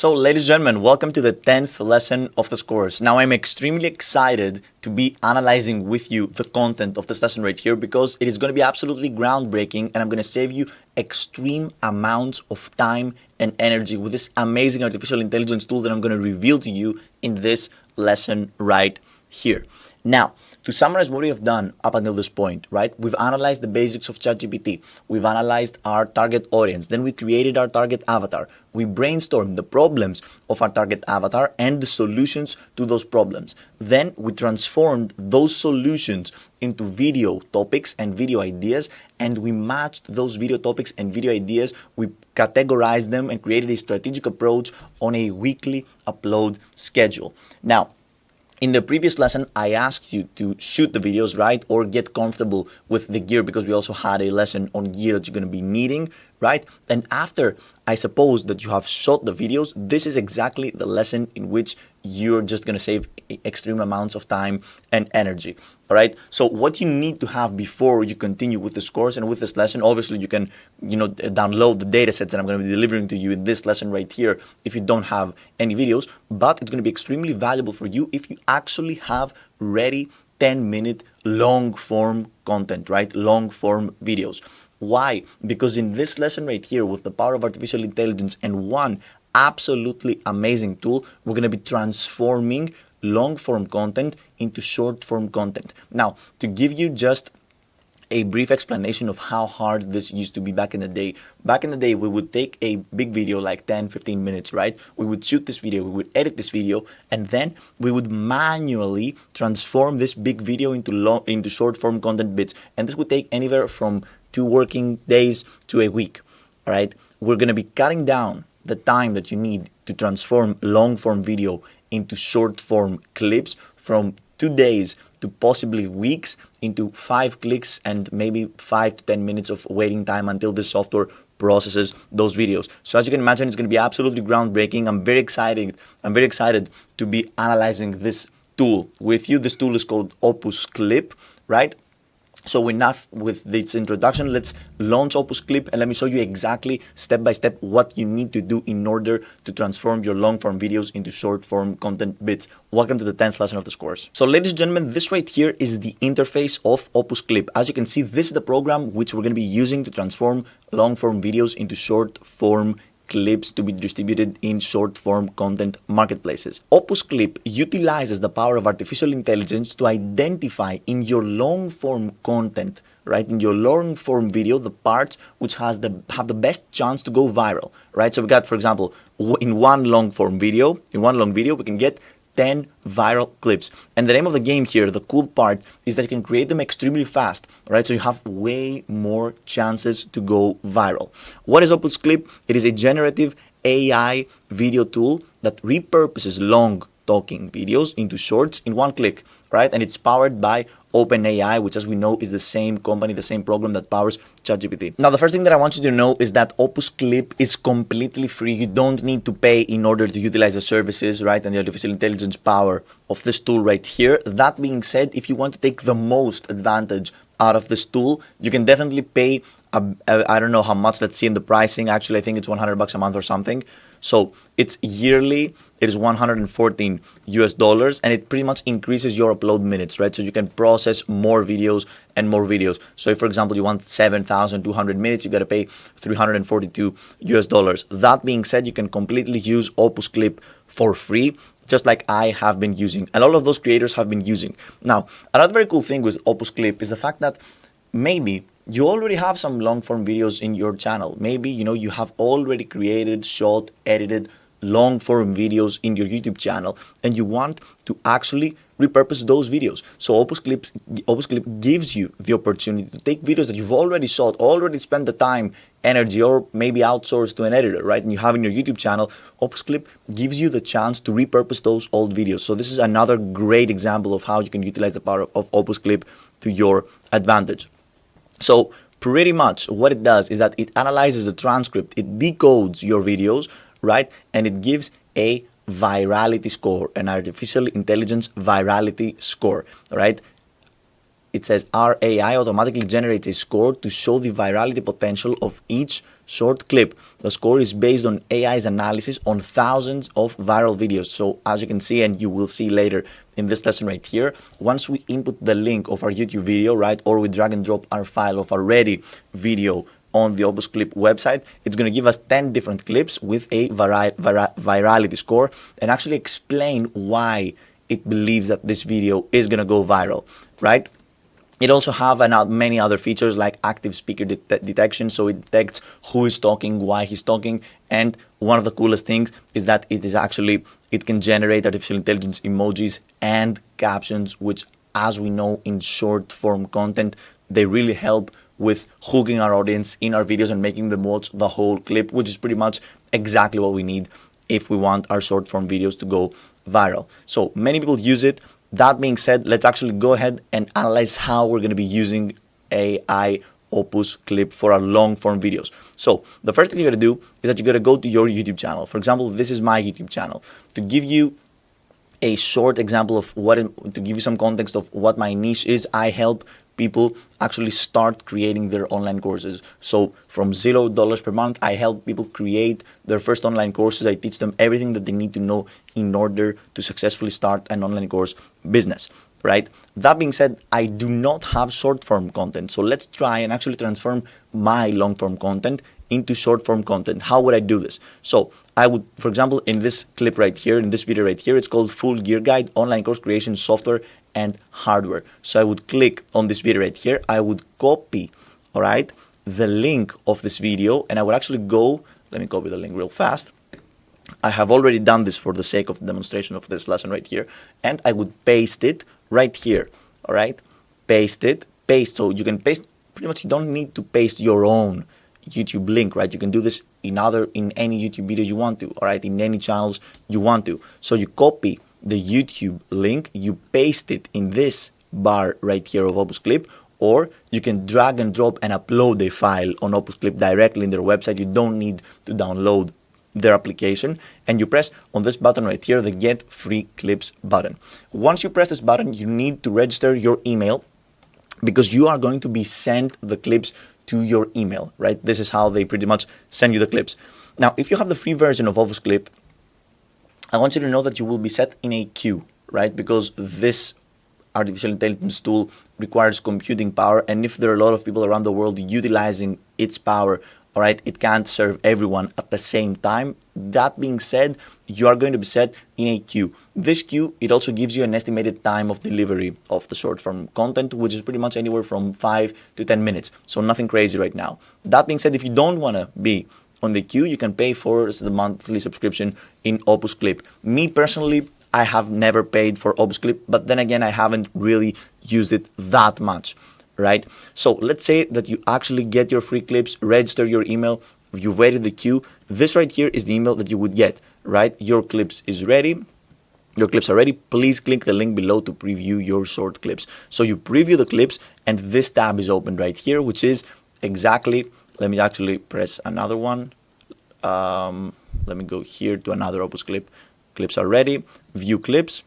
So, ladies and gentlemen, welcome to the 10th lesson of this course. Now, I'm extremely excited to be analyzing with you the content of this lesson right here because it is going to be absolutely groundbreaking and I'm going to save you extreme amounts of time and energy with this amazing artificial intelligence tool that I'm going to reveal to you in this lesson right here. Now, to summarize what we have done up until this point, right? We've analyzed the basics of ChatGPT. We've analyzed our target audience. Then we created our target avatar. We brainstormed the problems of our target avatar and the solutions to those problems. Then we transformed those solutions into video topics and video ideas, and we matched those video topics and video ideas. We categorized them and created a strategic approach on a weekly upload schedule. Now, in the previous lesson, I asked you to shoot the videos, right? Or get comfortable with the gear because we also had a lesson on gear that you're going to be needing, right? And after I suppose that you have shot the videos, this is exactly the lesson in which you're just going to save extreme amounts of time and energy, all right? So what you need to have before you continue with this course and with this lesson, obviously you can, download the data sets that I'm going to be delivering to you in this lesson right here if you don't have any videos, but it's going to be extremely valuable for you if you actually have ready 10-minute long form content, right? Long form videos. Why? Because in this lesson right here, with the power of artificial intelligence and one absolutely amazing tool, we're going to be transforming long form content into short form content. Now, to give you just a brief explanation of how hard this used to be back in the day. Back in the day, we would take a big video like 10-15 minutes, right? We would shoot this video, we would edit this video, and then we would manually transform this big video into short form content bits. And this would take anywhere from 2 working days to a week, all right? We're going to be cutting down the time that you need to transform long form video into short form clips from 2 days to possibly weeks into 5 clicks and maybe 5 to 10 minutes of waiting time until the software processes those videos. So as you can imagine, it's going to be absolutely groundbreaking. I'm very excited to be analyzing this tool with you. This tool is called Opus Clip, right? So enough with this introduction, let's launch Opus Clip and let me show you exactly step by step what you need to do in order to transform your long form videos into short form content bits. Welcome to the 10th lesson of this course. So ladies and gentlemen, this right here is the interface of Opus Clip. As you can see, this is the program which we're going to be using to transform long form videos into short form clips to be distributed in short-form content marketplaces. Opus Clip utilizes the power of artificial intelligence to identify in your long-form content, right, in your long-form video, the parts which have the best chance to go viral, right? So we got, for example, in one long video, we can get 10 viral clips. And the name of the game here, the cool part, is that you can create them extremely fast, right? So you have way more chances to go viral. What is Opus Clip? It is a generative AI video tool that repurposes long talking videos into shorts in one click, right? And it's powered by OpenAI, which as we know is the same company, the same program that powers ChatGPT. Now, the first thing that I want you to know is that Opus Clip is completely free. You don't need to pay in order to utilize the services, right, and the artificial intelligence power of this tool right here. That being said, if you want to take the most advantage out of this tool, you can definitely pay, I don't know how much, let's see in the pricing. Actually, I think it's $100 a month or something. So it's yearly, it is $114 and it pretty much increases your upload minutes, right? So you can process more videos and more videos. So if, for example, you want 7,200 minutes, you got to pay $342. That being said, you can completely use Opus Clip for free, just like I have been using, and all of those creators have been using. Now, another very cool thing with Opus Clip is the fact that maybe you already have some long form videos in your channel. Maybe, you have already created, shot, edited long form videos in your YouTube channel and you want to actually repurpose those videos. So Opus Clip gives you the opportunity to take videos that you've already shot, already spent the time, energy, or maybe outsourced to an editor, right? And you have in your YouTube channel, Opus Clip gives you the chance to repurpose those old videos. So this is another great example of how you can utilize the power of Opus Clip to your advantage. So pretty much what it does is that it analyzes the transcript, it decodes your videos, right? And it gives a virality score, an artificial intelligence virality score, right? it says our AI automatically generates a score to show the virality potential of each short clip. The score is based on AI's analysis on thousands of viral videos. So as you can see, and you will see later in this lesson right here, once we input the link of our YouTube video, right, or we drag and drop our file of our ready video on the Opus Clip website, it's going to give us 10 different clips with a virality score and actually explain why it believes that this video is going to go viral, right? It also have many other features like active speaker detection, so it detects who is talking, why he's talking, and one of the coolest things is that it can generate artificial intelligence emojis and captions, which, as we know, in short form content, they really help with hooking our audience in our videos and making them watch the whole clip, which is pretty much exactly what we need if we want our short form videos to go viral. So many people use it. That being said, let's actually go ahead and analyze how we're going to be using AI Opus Clip for our long form videos. So the first thing you're going to do is that you're going to go to your YouTube channel. For example, this is my YouTube channel. To give you a short example of to give you some context of what my niche is, I help people actually start creating their online courses. So from $0 per month, I help people create their first online courses. I teach them everything that they need to know in order to successfully start an online course business, right? That being said, I do not have short form content. So let's try and actually transform my long form content into short form content. How would I do this? So I would, for example, in this clip right here, in this video right here, it's called Full Gear Guide, Online Course Creation Software and Hardware. So I would click on this video right here. I would copy, all right, the link of this video, and I would actually go, let me copy the link real fast. I have already done this for the sake of the demonstration of this lesson right here, and I would paste it right here, all right? Paste. So you can paste, pretty much you don't need to paste your own YouTube link, right? You can do this in any YouTube video you want to, all right? In any channels you want to. So you copy the YouTube link, you paste it in this bar right here of Opus Clip, or you can drag and drop and upload a file on Opus Clip directly in their website. You don't need to download their application, and you press on this button right here, the Get Free Clips button. Once you press this button, you need to register your email because you are going to be sent the clips to your email, right? This is how they pretty much send you the clips. Now, if you have the free version of Opus Clip, I want you to know that you will be set in a queue, right? Because this artificial intelligence tool requires computing power, and if there are a lot of people around the world utilizing its power, all right, it can't serve everyone at the same time. That being said, you are going to be set in a queue. This queue, it also gives you an estimated time of delivery of the short form content, which is pretty much anywhere from 5 to 10 minutes. So nothing crazy right now. That being said, if you don't want to be on the queue, you can pay for the monthly subscription in Opus Clip. Me personally, I have never paid for Opus Clip, but then again, I haven't really used it that much, right? So let's say that you actually get your free clips, register your email, you've waited the queue. This right here is the email that you would get, right? Your clips is ready. Your clips are ready. Please click the link below to preview your short clips. So you preview the clips, and this tab is open right here, which is exactly, let me actually press another one. Let me go here to another Opus Clip. Clips are ready. View clips.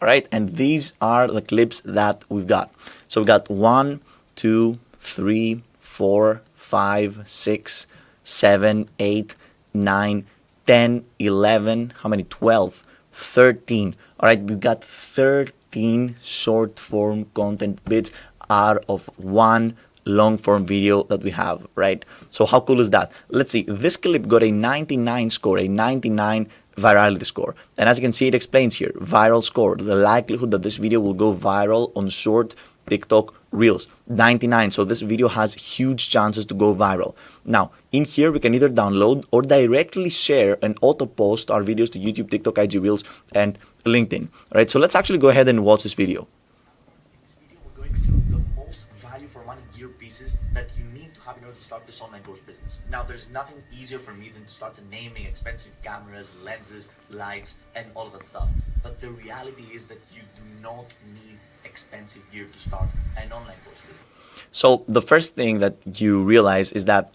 All right, and these are the clips that we've got. So we got 1, 2, 3, 4, 5, 6, 7, 8, 9, 10, 11. How many? 12, 13. All right, we've got 13 short form content bits out of one long form video that we have, right? So how cool is that? Let's see, this clip got a 99 score, a 99 virality score. And as you can see, it explains here, viral score, the likelihood that this video will go viral on short TikTok Reels, 99. So this video has huge chances to go viral. Now, in here, we can either download or directly share and auto post our videos to YouTube, TikTok, IG Reels, and LinkedIn. All right, so let's actually go ahead and watch this video. We're going through the most value for money gear pieces that you need to have in order to start this online course business. Now, there's nothing easier for me than to start naming expensive cameras, lenses, lights, and all of that stuff. But the reality is that you do not need expensive gear to start an online course with. So the first thing that you realize is that,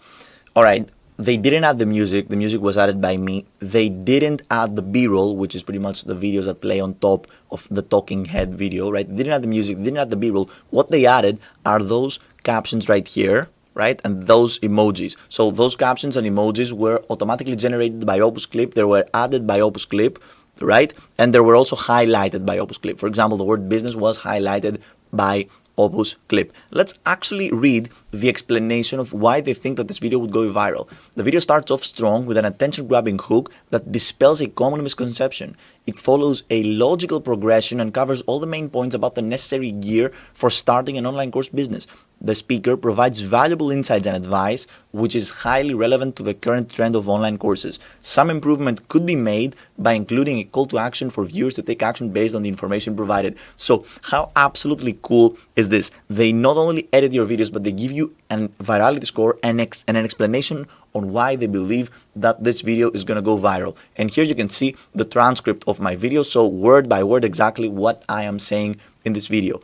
all right, They didn't add the music. The music was added by me. They didn't add the B-roll, which is pretty much the videos that play on top of the talking head video, right? They didn't add the music. They didn't add the B-roll. What they added are those captions right here, right? And those emojis. So those captions and emojis were automatically generated by Opus Clip. They were added by Opus Clip, right? And they were also highlighted by Opus Clip. For example, the word business was highlighted by Opus Clip. Let's actually read the explanation of why they think that this video would go viral. The video starts off strong with an attention-grabbing hook that dispels a common misconception. It follows a logical progression and covers all the main points about the necessary gear for starting an online course business. The speaker provides valuable insights and advice, which is highly relevant to the current trend of online courses. Some improvement could be made by including a call to action for viewers to take action based on the information provided. So how absolutely cool is this? They not only edit your videos, but they give you a virality score and an explanation on why they believe that this video is going to go viral. And here you can see the transcript of my video, so word by word exactly what I am saying in this video.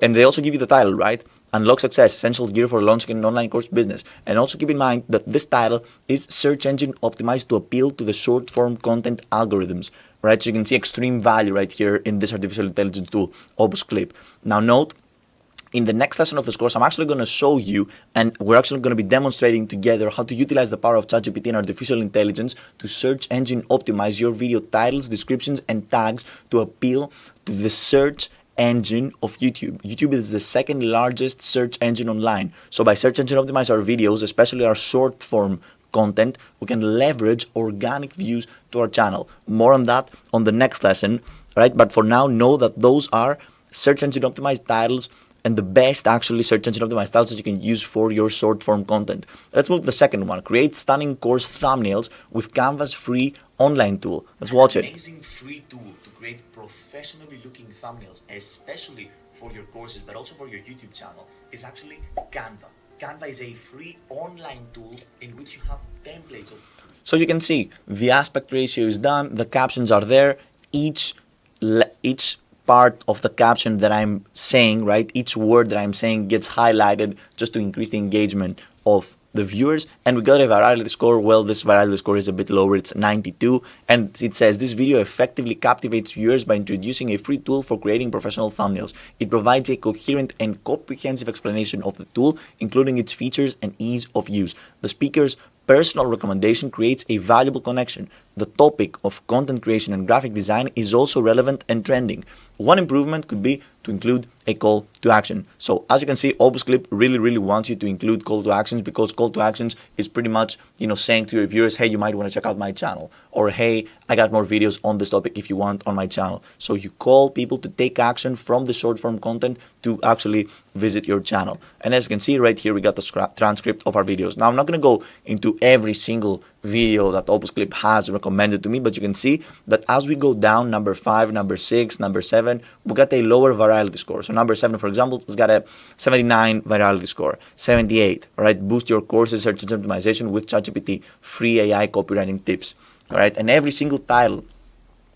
And they also give you the title, right? Unlock Success, Essential Gear for Launching an Online Course Business. And also keep in mind that this title is search engine optimized to appeal to the short form content algorithms, right? So you can see extreme value right here in this artificial intelligence tool, Opus Clip. Now note, in the next lesson of this course, I'm actually going to show you, and we're actually going to be demonstrating together how to utilize the power of ChatGPT and artificial intelligence to search engine optimize your video titles, descriptions, and tags to appeal to the search engine of YouTube. YouTube is the second largest search engine online. So by search engine optimize our videos, especially our short form content, we can leverage organic views to our channel. More on that on the next lesson, right? But for now, know that those are search engine optimized titles and the best actually search engine optimized titles that you can use for your short form content. Let's move to the second one. Create stunning course thumbnails with Canva's free online tool. Let's watch it. Amazing free tool to create professionally looking thumbnails, especially for your courses, but also for your YouTube channel, is actually Canva. Canva is a free online tool in which you have templates of. So you can see the aspect ratio is done, the captions are there, each part of the caption that I'm saying, right, each word that I'm saying gets highlighted just to increase the engagement of the viewers. And we got a virality score. Well, this virality score is a bit lower, it's 92, and it says this video effectively captivates viewers by introducing a free tool for creating professional thumbnails. It provides a coherent and comprehensive explanation of the tool, including its features and ease of use. The speaker's personal recommendation creates a valuable connection. The topic of content creation and graphic design is also relevant and trending. One improvement could be to include a call to action. So as you can see, Opus Clip really wants you to include call to actions, because call to actions is pretty much, saying to your viewers, hey, you might want to check out my channel, or hey, I got more videos on this topic if you want on my channel. So you call people to take action from the short form content to actually visit your channel. And as you can see right here, we got the transcript of our videos. Now I'm not going to go into every single video that Opus Clip has recommended to me, but you can see that as we go down, number 5, number 6, number 7, we got a lower virality score. So number 7, for example, it's got a 79 virality score, 78. All right, boost your courses search engine optimization with ChatGPT, free AI copywriting tips. All right, and every single title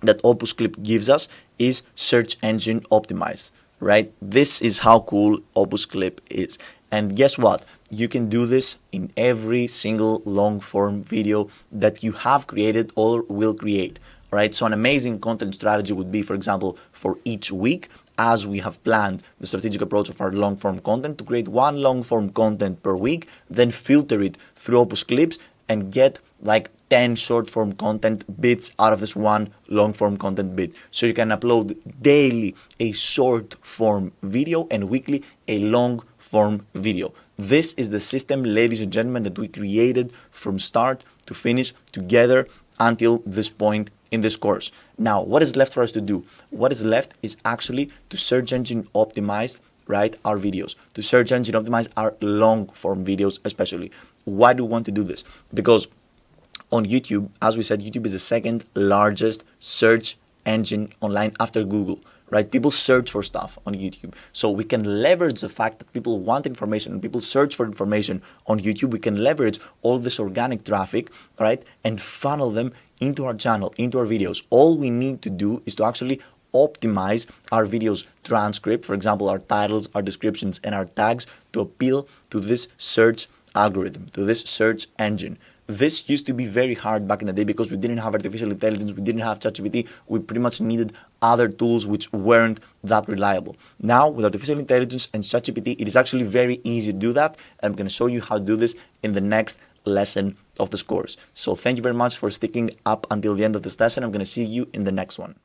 that Opus Clip gives us is search engine optimized. Right, this is how cool Opus Clip is. And guess what? You can do this in every single long form video that you have created or will create. All right, so an amazing content strategy would be, for example, for each week, as we have planned the strategic approach of our long form content, to create one long form content per week, then filter it through Opus Clips and get like 10 short form content bits out of this one long form content bit. So you can upload daily a short form video and weekly a long form video. This is the system, ladies and gentlemen, that we created from start to finish together until this point in this course. Now, what is left for us to do? What is left is actually to search engine optimize, right, our videos, to search engine optimize our long form videos especially. Why do we want to do this? Because on YouTube, as we said, YouTube is the second largest search engine online after Google, right? People search for stuff on YouTube. So we can leverage the fact that people want information and people search for information on YouTube. We can leverage all this organic traffic, right, and funnel them into our channel, into our videos. All we need to do is to actually optimize our videos transcript, for example, our titles, our descriptions, and our tags to appeal to this search algorithm, to this search engine. This used to be very hard back in the day because we didn't have artificial intelligence, we didn't have ChatGPT, we pretty much needed other tools which weren't that reliable. Now, with artificial intelligence and ChatGPT, it is actually very easy to do that. I'm going to show you how to do this in the next lesson of this course. So thank you very much for sticking up until the end of this lesson. I'm going to see you in the next one.